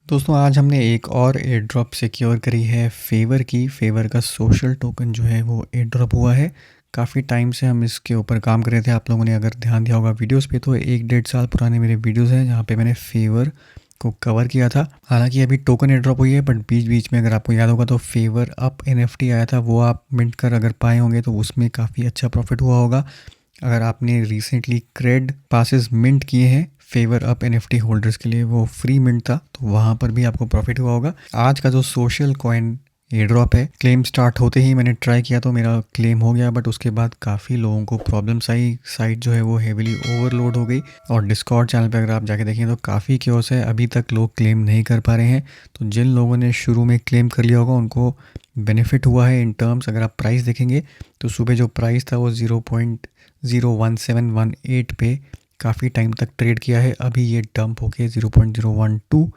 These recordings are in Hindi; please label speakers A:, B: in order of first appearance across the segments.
A: दोस्तों आज हमने एक और एयर ड्रॉप सिक्योर करी है फेवर की। फेवर का सोशल टोकन जो है वो एयर ड्रॉप हुआ है। काफ़ी टाइम से हम इसके ऊपर काम कर रहे थे। आप लोगों ने अगर ध्यान दिया होगा वीडियोस पे तो 1-1.5 साल पुराने मेरे वीडियोस हैं जहाँ पे मैंने फेवर को कवर किया था। हालांकि अभी टोकन एयर ड्रॉप हुई है, बट बीच बीच में अगर आपको याद होगा तो फेवर अप एनएफटी आया था, वो आप मिंट कर अगर पाए होंगे तो उसमें काफ़ी अच्छा प्रॉफिट हुआ होगा। अगर आपने रिसेंटली क्रेड पासेस मिंट किए हैं फेवर अप एनएफटी होल्डर्स के लिए, वो फ्री मिंट था, तो वहाँ पर भी आपको प्रॉफिट हुआ होगा। आज का जो सोशल कॉइन एयर ड्रॉप है, क्लेम स्टार्ट होते ही मैंने ट्राई किया तो मेरा क्लेम हो गया, बट उसके बाद काफ़ी लोगों को प्रॉब्लम्स आई। साइट जो है वो हेविली ओवरलोड हो गई और डिस्कॉर्ड चैनल पे अगर आप जाके देखें तो काफ़ी क्योस है, अभी तक लोग क्लेम नहीं कर पा रहे हैं। तो जिन लोगों ने शुरू में क्लेम कर लिया होगा उनको बेनिफिट हुआ है इन टर्म्स। अगर आप प्राइस देखेंगे तो सुबह जो प्राइस था वो 0.01718 पे काफ़ी टाइम तक ट्रेड किया है। अभी ये डंप होके 0.012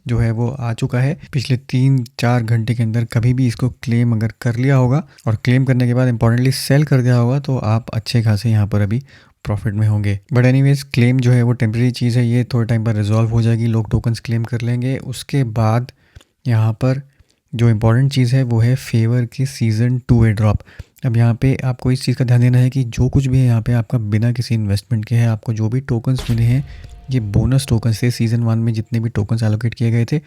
A: जो है वो आ चुका है। पिछले 3-4 घंटे के अंदर कभी भी इसको क्लेम अगर कर लिया होगा और क्लेम करने के बाद इंपॉर्टेंटली सेल कर दिया होगा तो आप अच्छे खासे यहाँ पर अभी प्रॉफिट में होंगे। बट एनीवेज क्लेम जो है वो टेम्प्रेरी चीज़ है, ये थोड़े टाइम पर रिजॉल्व हो जाएगी, लोग टोकन्स क्लेम कर लेंगे। उसके बाद यहाँ पर जो इम्पोर्टेंट चीज़ है वो है फेवर की सीज़न 2 एयर ड्रॉप। अब यहाँ पे आपको इस चीज़ का ध्यान देना है कि जो कुछ भी है यहाँ पे आपका बिना किसी इन्वेस्टमेंट के है। आपको जो भी टोकन्स मिले हैं ये बोनस टोकन्स थे। सीज़न 1 में जितने भी टोकन्स एलोकेट किए गए थे,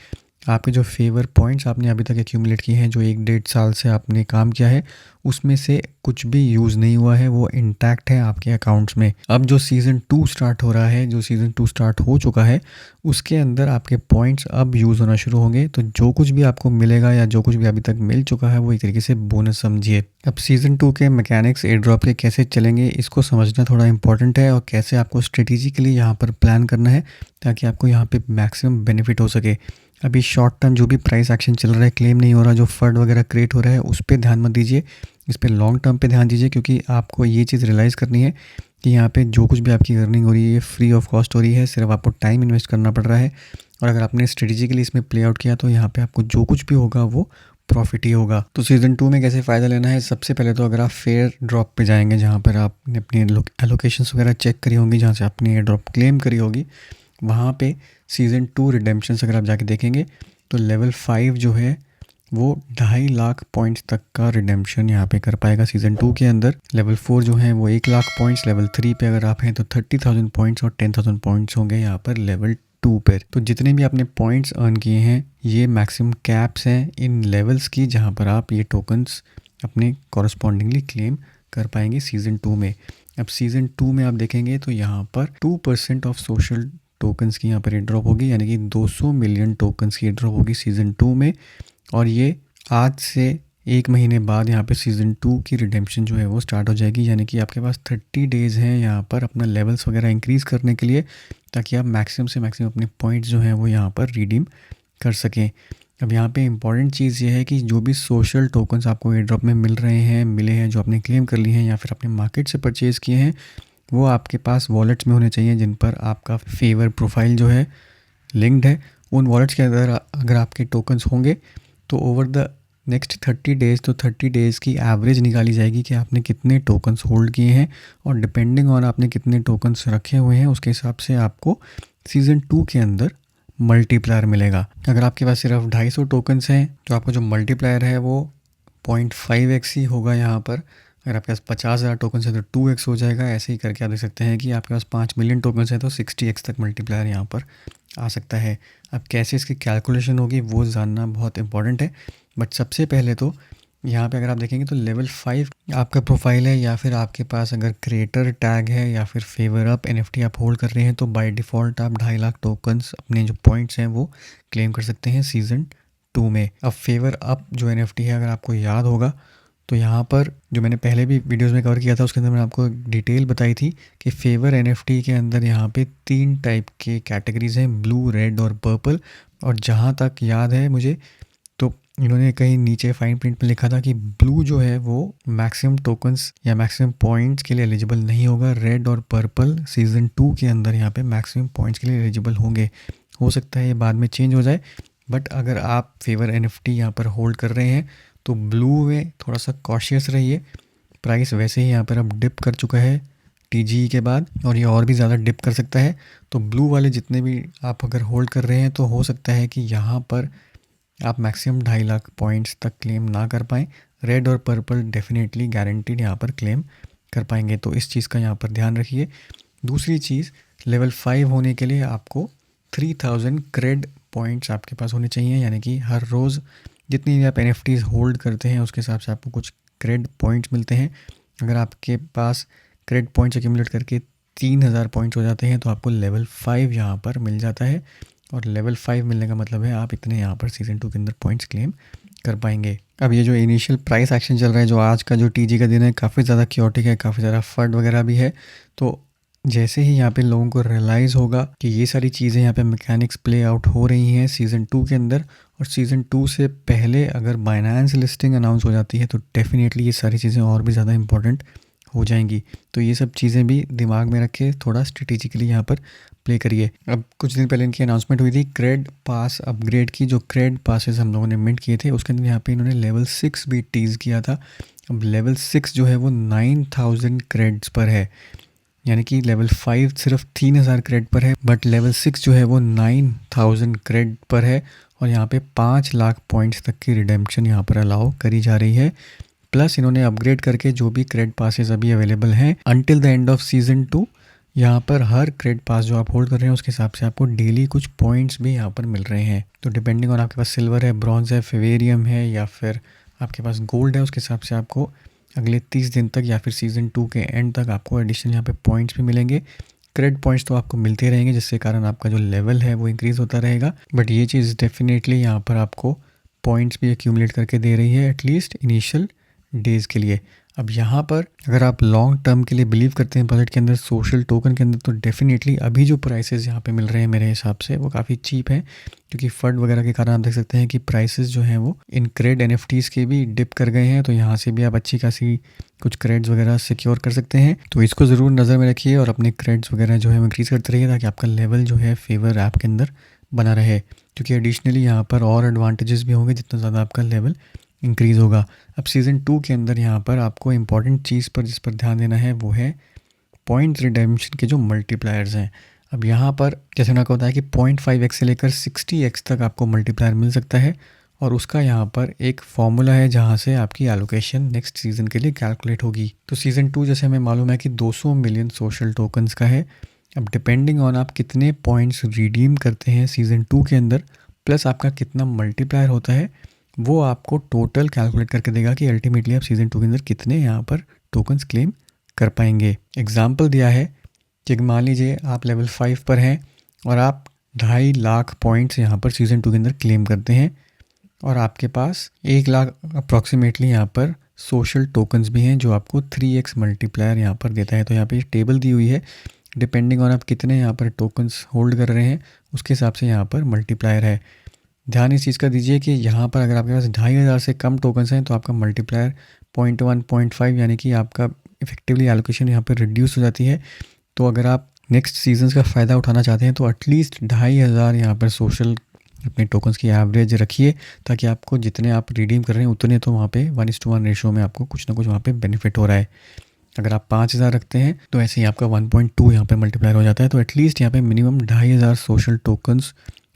A: आपके जो फेवर पॉइंट्स आपने अभी तक एक्यूमुलेट किए हैं, जो 1-1.5 साल से आपने काम किया है, उसमें से कुछ भी यूज़ नहीं हुआ है, वो इंटैक्ट है आपके अकाउंट्स में। अब जो सीज़न 2 स्टार्ट हो रहा है, जो सीज़न 2 स्टार्ट हो चुका है, उसके अंदर आपके पॉइंट्स अब यूज़ होना शुरू होंगे। तो जो कुछ भी आपको मिलेगा या जो कुछ भी अभी तक मिल चुका है वो एक तरीके से बोनस समझिए। अब सीज़न 2 के मैकेनिक्स एयर ड्रॉप के कैसे चलेंगे इसको समझना थोड़ा इंपॉर्टेंट है, और कैसे आपको स्ट्रेटेजिकली यहाँ पर प्लान करना है ताकि आपको यहाँ पे मैक्सिमम बेनिफिट हो सके। अभी शॉर्ट टर्म जो भी प्राइस एक्शन चल रहा है, क्लेम नहीं हो रहा, जो फंड वगैरह क्रिएट हो रहा है, उस पर ध्यान मत दीजिए। इस पर लॉन्ग टर्म पे ध्यान दीजिए, क्योंकि आपको ये चीज़ रियलाइज़ करनी है कि यहाँ पे जो कुछ भी आपकी अर्निंग हो रही है ये फ्री ऑफ कॉस्ट हो रही है, सिर्फ आपको टाइम इन्वेस्ट करना पड़ रहा है। और अगर आपने स्ट्रेटेजिकली इसमें प्ले आउट किया तो यहाँ पे आपको जो कुछ भी होगा वो प्रॉफिट ही होगा। तो सीज़न 2 में कैसे फ़ायदा लेना है, सबसे पहले तो अगर आप फेयर ड्रॉप पे जाएंगे जहाँ पर आपने अपनी एलोकेशंस वगैरह चेक करी होंगी, जहाँ से आपने एयर ड्रॉप क्लेम करी होगी, वहाँ पे सीज़न 2 रिडेम्पशंस अगर आप जाके देखेंगे तो लेवल 5 जो है वो 2.5 लाख पॉइंट्स तक का रिडेम्पशन यहाँ पे कर पाएगा सीज़न 2 के अंदर। लेवल 4 जो है वो 1 लाख पॉइंट्स, लेवल 3 पे अगर आप हैं तो 30,000 पॉइंट्स और 10,000 पॉइंट्स होंगे यहाँ पर लेवल 2 पर। तो जितने भी आपने पॉइंट्स अर्न किए हैं ये मैक्सिमम कैप्स हैं इन लेवल्स की, जहाँ पर आप ये टोकन्स अपने कॉरस्पॉन्डिंगली क्लेम कर पाएंगे सीज़न 2 में। अब सीज़न 2 में आप देखेंगे तो यहाँ पर 2% ऑफ सोशल टोकन्स की यहाँ पर ड्रॉप होगी, यानी कि 200 मिलियन टोकन्स की ड्रॉप होगी सीज़न 2 में। और ये आज से 1 महीने बाद यहाँ पे सीज़न 2 की रिडेम्पशन जो है वो स्टार्ट हो जाएगी, यानी कि आपके पास 30 डेज़ हैं यहाँ पर अपना लेवल्स वगैरह इंक्रीज़ करने के लिए, ताकि आप मैक्सिमम से मैक्सिमम अपने पॉइंट्स जो हैं वो यहाँ पर रिडीम कर सकें। अब यहाँ पे इंपॉर्टेंट चीज़ ये है कि जो भी सोशल टोकन्स आपको एयर ड्रॉप में मिले हैं, जो आपने क्लेम कर लिए हैं या फिर अपने मार्केट से परचेज़ किए हैं, वो आपके पास वॉलेट्स में होने चाहिए जिन पर आपका फेवर प्रोफाइल जो है लिंक्ड है। उन वॉलेट्स के अंदर अगर आपके टोकन्स होंगे तो ओवर द नेक्स्ट 30 डेज़ तो 30 डेज़ की एवरेज निकाली जाएगी कि आपने कितने टोकन्स होल्ड किए हैं, और डिपेंडिंग ऑन आपने कितने टोकन्स रखे हुए हैं उसके हिसाब से आपको सीज़न 2 के अंदर मल्टीप्लायर मिलेगा। अगर आपके पास सिर्फ 250 टोकन्स हैं तो आपका जो मल्टीप्लायर है वो 0.5x ही होगा यहाँ पर। अगर आपके पास 50,000 टोकन्स है तो 2x हो जाएगा। ऐसे ही करके आप देख सकते हैं कि आपके पास 5 मिलियन टोकन्स है तो 60x तक मल्टीप्लायर यहाँ पर आ सकता है। अब कैसे इसकी कैलकुलेशन होगी वो जानना बहुत इंपॉर्टेंट है, बट सबसे पहले तो यहाँ पे अगर आप देखेंगे तो लेवल 5 आपका प्रोफाइल है, या फिर आपके पास अगर क्रिएटर टैग है या फिर फेवर अप एनएफटी आप होल्ड कर रहे हैं, तो बाय डिफ़ॉल्ट आप 2.5 लाख टोकन्स अपने जो पॉइंट्स हैं वो क्लेम कर सकते हैं सीज़न 2 में। अब फेवर अप जो एनएफटी है, अगर आपको याद होगा तो यहाँ पर जो मैंने पहले भी वीडियोस में कवर किया था उसके अंदर मैंने आपको डिटेल बताई थी कि फेवर एनएफटी के अंदर यहाँ पे 3 टाइप के कैटेगरीज हैं, ब्लू, रेड और पर्पल। और जहाँ तक याद है मुझे तो इन्होंने कहीं नीचे फाइन प्रिंट में लिखा था कि ब्लू जो है वो मैक्सिमम टोकन्स या मैक्सिमम पॉइंट्स के लिए एलिजिबल नहीं होगा, रेड और पर्पल सीज़न 2 के अंदर यहाँ पे मैक्सिमम पॉइंट्स के लिए एलिजिबल होंगे। हो सकता है ये बाद में चेंज हो जाए, बट अगर आप फेवर एनएफटी यहाँ पर होल्ड कर रहे हैं तो ब्लू में थोड़ा सा कॉशियस रहिए। प्राइस वैसे ही यहाँ पर अब डिप कर चुका है TG के बाद, और ये और भी ज़्यादा डिप कर सकता है। तो ब्लू वाले जितने भी आप अगर होल्ड कर रहे हैं तो हो सकता है कि यहाँ पर आप मैक्सिमम 2.5 लाख पॉइंट्स तक क्लेम ना कर पाएँ। रेड और पर्पल डेफिनेटली गारंटीड यहाँ पर क्लेम कर पाएंगे, तो इस चीज़ का यहाँ पर ध्यान रखिए। दूसरी चीज़, लेवल 5 होने के लिए आपको 3000 क्रेड पॉइंट्स आपके पास होने चाहिए, यानी कि हर रोज़ जितनी भी आप NFTs होल्ड करते हैं उसके हिसाब से आपको कुछ क्रेड पॉइंट्स मिलते हैं। अगर आपके पास क्रेड पॉइंट्स एक्यूमुलेट करके 3000 पॉइंट्स हो जाते हैं तो आपको लेवल 5 यहाँ पर मिल जाता है, और लेवल 5 मिलने का मतलब है आप इतने यहाँ पर सीज़न 2 के अंदर पॉइंट्स क्लेम कर पाएंगे। अब ये जो इनिशियल प्राइस एक्शन चल रहा है, जो आज का जो TG का दिन है, काफ़ी ज़्यादा क्योटिक है, काफ़ी ज़्यादा फंड वगैरह भी है। तो जैसे ही यहाँ पे लोगों को रियलाइज़ होगा कि ये सारी चीज़ें यहाँ पे मैकेनिक्स प्ले आउट हो रही हैं सीज़न 2 के अंदर, और सीज़न 2 से पहले अगर बाइनेंस लिस्टिंग अनाउंस हो जाती है तो डेफिनेटली ये सारी चीज़ें और भी ज़्यादा इंपॉर्टेंट हो जाएंगी। तो ये सब चीज़ें भी दिमाग में रखे, थोड़ा स्ट्रेटेजिकली यहाँ पर प्ले करिए। अब कुछ दिन पहले इनकी अनाउंसमेंट हुई थी क्रेड पास अपग्रेड की। जो क्रेड पासेस हम लोगों ने मिंट किए थे उसके अंदर यहाँ पे इन्होंने लेवल 6 भी टीज़ किया था। अब लेवल 6 जो है वो 9000 क्रेड्स पर है, यानी कि लेवल 5 सिर्फ 3000 क्रेड पर है, बट लेवल 6 जो है वो 9000 क्रेड पर है, और यहाँ पे 5 लाख पॉइंट्स तक की रिडेम्पशन यहाँ पर अलाउ करी जा रही है। प्लस इन्होंने अपग्रेड करके जो भी क्रेड पासेस अभी अवेलेबल हैं until the end of season 2, यहाँ पर हर क्रेड पास जो आप होल्ड कर रहे हैं उसके हिसाब से आपको डेली कुछ पॉइंट्स भी यहाँ पर मिल रहे हैं। तो डिपेंडिंग ऑन आपके पास सिल्वर है, ब्रॉन्ज है, फेवेरियम है या फिर आपके पास गोल्ड है, उसके हिसाब से आपको अगले 30 दिन तक या फिर सीज़न 2 के एंड तक आपको एडिशनल यहाँ पे पॉइंट्स भी मिलेंगे। क्रेड पॉइंट्स तो आपको मिलते रहेंगे, जिससे कारण आपका जो लेवल है वो इंक्रीज़ होता रहेगा। बट ये चीज़ डेफिनेटली यहाँ पर आपको पॉइंट्स भी एक्यूमुलेट करके दे रही है एटलीस्ट इनिशियल डेज़ के लिए। अब यहाँ पर अगर आप लॉन्ग टर्म के लिए बिलीव करते हैं बजट के अंदर, सोशल टोकन के अंदर, तो डेफिनेटली अभी जो प्राइसेस यहाँ पे मिल रहे हैं मेरे हिसाब से वो काफ़ी चीप हैं, क्योंकि फंड वगैरह के कारण आप देख सकते हैं कि प्राइसेस जो हैं वो इन क्रेड NFTs के भी डिप कर गए हैं। तो यहाँ से भी आप अच्छी खासी कुछ क्रेड्स वगैरह सिक्योर कर सकते हैं। तो इसको ज़रूर नज़र में रखिए और अपने क्रेड्स वगैरह जो है वो इंक्रीज़ करते रहिए, ताकि आपका लेवल जो है फेवर ऐप के अंदर बना रहे, क्योंकि एडिशनली यहाँ पर और एडवांटेजेस भी होंगे जितना ज़्यादा आपका लेवल इंक्रीज़ होगा। अब सीज़न 2 के अंदर यहाँ पर आपको इम्पॉर्टेंट चीज़ पर जिस पर ध्यान देना है वो है पॉइंट रिडेम्पशन के जो मल्टीप्लायर्स हैं। अब यहाँ पर जैसे मैंने होता है कि 0.5x से लेकर 60x तक आपको मल्टीप्लायर मिल सकता है, और उसका यहाँ पर एक फॉर्मूला है जहाँ से आपकी एलोकेशन नेक्स्ट सीज़न के लिए कैलकुलेट होगी। तो सीज़न 2 जैसे हमें मालूम है कि 200 मिलियन सोशल टोकन्स का है। अब डिपेंडिंग ऑन आप कितने पॉइंट्स रिडीम करते हैं सीज़न 2 के अंदर, प्लस आपका कितना मल्टीप्लायर होता है, वो आपको टोटल कैलकुलेट करके देगा कि अल्टीमेटली आप सीज़न 2 के अंदर कितने यहाँ पर टोकन्स क्लेम कर पाएंगे। एग्जाम्पल दिया है कि मान लीजिए आप लेवल 5 पर हैं और आप 2.5 लाख पॉइंट्स यहाँ पर सीज़न 2 के अंदर क्लेम करते हैं, और आपके पास 1 लाख अप्रॉक्सीमेटली यहाँ पर सोशल टोकन्स भी हैं जो आपको 3x मल्टीप्लायर यहाँ पर देता है। तो यहाँ पे टेबल दी हुई है, डिपेंडिंग ऑन आप कितने यहाँ पर टोकन्स होल्ड कर रहे हैं उसके हिसाब से यहाँ पर मल्टीप्लायर है। ध्यान इस चीज़ का दीजिए कि यहाँ पर अगर आपके पास 2500 से कम टोकन्स हैं तो आपका मल्टीप्लायर 0.1 0.5, यानी कि आपका इफेक्टिवली एलोकेशन यहाँ पर रिड्यूस हो जाती है। तो अगर आप नेक्स्ट सीजन्स का फ़ायदा उठाना चाहते हैं तो एटलीस्ट 2500 यहाँ पर सोशल अपने टोकन्स की एवरेज रखिए, ताकि आपको जितने आप रिडीम कर रहे हैं उतने तो वहाँ पे 1:1 रेशो में आपको कुछ ना कुछ वहाँ पे बेनिफिट हो रहा है। अगर आप 5000 रखते हैं तो ऐसे ही आपका 1.2 यहाँ पे मल्टीप्लायर हो जाता है। तो एटलीस्ट यहाँ पे minimum 2500 social tokens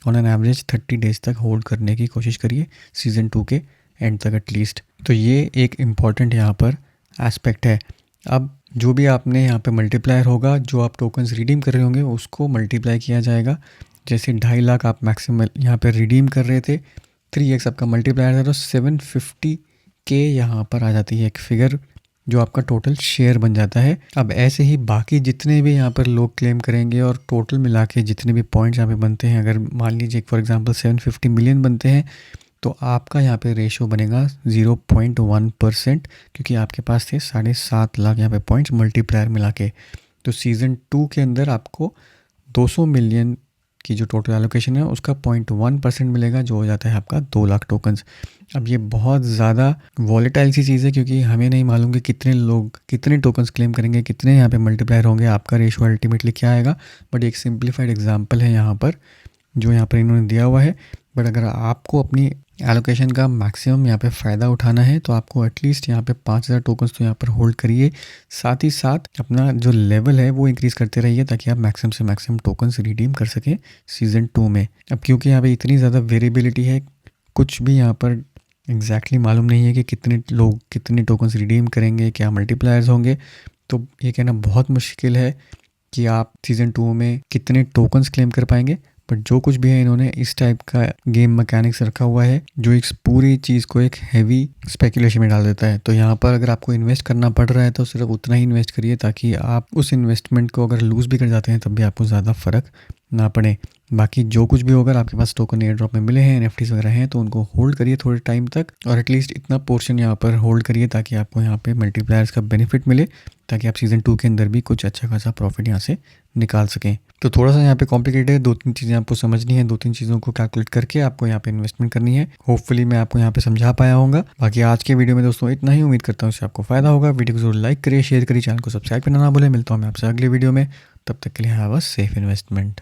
A: on an average 30 days तक होल्ड करने की कोशिश करिए सीज़न 2 के एंड तक एटलीस्ट। तो ये एक इम्पॉर्टेंट यहाँ पर एस्पेक्ट है। अब जो भी आपने यहाँ पे मल्टीप्लायर होगा, जो आप टोकन्स रिडीम कर रहे होंगे उसको मल्टीप्लाई किया जाएगा। जैसे 2.5 लाख आप मैक्सिमम यहाँ पे रिडीम कर रहे थे, 3x आपका मल्टीप्लायर था, तो 750k यहाँ पर आ जाती है एक फिगर जो आपका टोटल शेयर बन जाता है। अब ऐसे ही बाकी जितने भी यहाँ पर लोग क्लेम करेंगे और टोटल मिला के जितने भी पॉइंट्स यहाँ पे बनते हैं, अगर मान लीजिए फॉर एग्जांपल 750 मिलियन बनते हैं तो आपका यहाँ पे रेशो बनेगा 0.1%, क्योंकि आपके पास थे 7.5 लाख यहाँ पे पॉइंट्स मल्टीप्लायर मिला के। तो सीज़न 2 के अंदर आपको 200 मिलियन की जो टोटल एलोकेशन है उसका 0.1% मिलेगा, जो हो जाता है आपका 2 लाख टोकन्स। अब ये बहुत ज़्यादा वॉलेटाइल सी चीज़ है, क्योंकि हमें नहीं मालूम कि कितने लोग कितने टोकन्स क्लेम करेंगे, कितने यहाँ पे मल्टीप्लायर होंगे, आपका रेशो अल्टीमेटली क्या आएगा। बट एक सिंप्लीफाइड एग्जांपल है यहाँ पर जो यहाँ पर इन्होंने दिया हुआ है। बट अगर आपको अपनी एलोकेशन का मैक्सिमम यहाँ पे फ़ायदा उठाना है तो आपको एटलीस्ट यहाँ पे 5,000 टोकन्स तो यहाँ पर होल्ड करिए। साथ ही साथ अपना जो लेवल है वो इंक्रीज़ करते रहिए ताकि आप मैक्सिमम से मैक्सिमम टोकन्स रिडीम कर सकें सीज़न 2 में। अब क्योंकि यहाँ पे इतनी ज़्यादा वेरिएबिलिटी है, कुछ भी यहाँ पर एग्जैक्टली मालूम नहीं है कि कितने लोग कितने टोकन्स रिडीम करेंगे, क्या मल्टीप्लायर्स होंगे, तो ये कहना बहुत मुश्किल है कि आप सीज़न 2 में कितने टोकन्स क्लेम कर पाएंगे। बट जो कुछ भी है इन्होंने इस टाइप का गेम मैकेनिक्स रखा हुआ है जो इस पूरी चीज़ को एक हैवी स्पेकुलेशन में डाल देता है। तो यहाँ पर अगर आपको इन्वेस्ट करना पड़ रहा है तो सिर्फ उतना ही इन्वेस्ट करिए ताकि आप उस इन्वेस्टमेंट को अगर लूज़ भी कर जाते हैं तब भी आपको ज़्यादा फ़र्क ना पड़े। बाकी जो कुछ भी होगा, आपके पास टोकन एयर ड्रॉप में मिले हैं, एनएफटीज वगैरह हैं, तो उनको होल्ड करिए थोड़े टाइम तक और एटलीस्ट इतना पोर्शन यहाँ पर होल्ड करिए ताकि आपको यहाँ पे मल्टीप्लायर्स का बेनिफिट मिले, ताकि आप सीज़न 2 के अंदर भी कुछ अच्छा खासा प्रॉफिट यहाँ से निकाल सकें। तो थोड़ा सा यहाँ पे कॉम्प्लिकेटेड है, 2-3 चीज़ें आपको समझनी है, 2-3 चीज़ों को कैलकुलेट करके आपको यहाँ पे इन्वेस्टमेंट करनी है। होपफुली मैं आपको यहाँ पे समझा पाया होगा। बाकी आज के वीडियो में दोस्तों इतना ही, उम्मीद करता हूँ इससे आपको फ़ायदा होगा। वीडियो को जरूर लाइक करिए, शेयर करिए, चैनल को सब्सक्राइब करना ना भूलें। मिलता हूँ मैं आपसे अगले वीडियो में, तब तक के लिए हैव अ सेफ इन्वेस्टमेंट।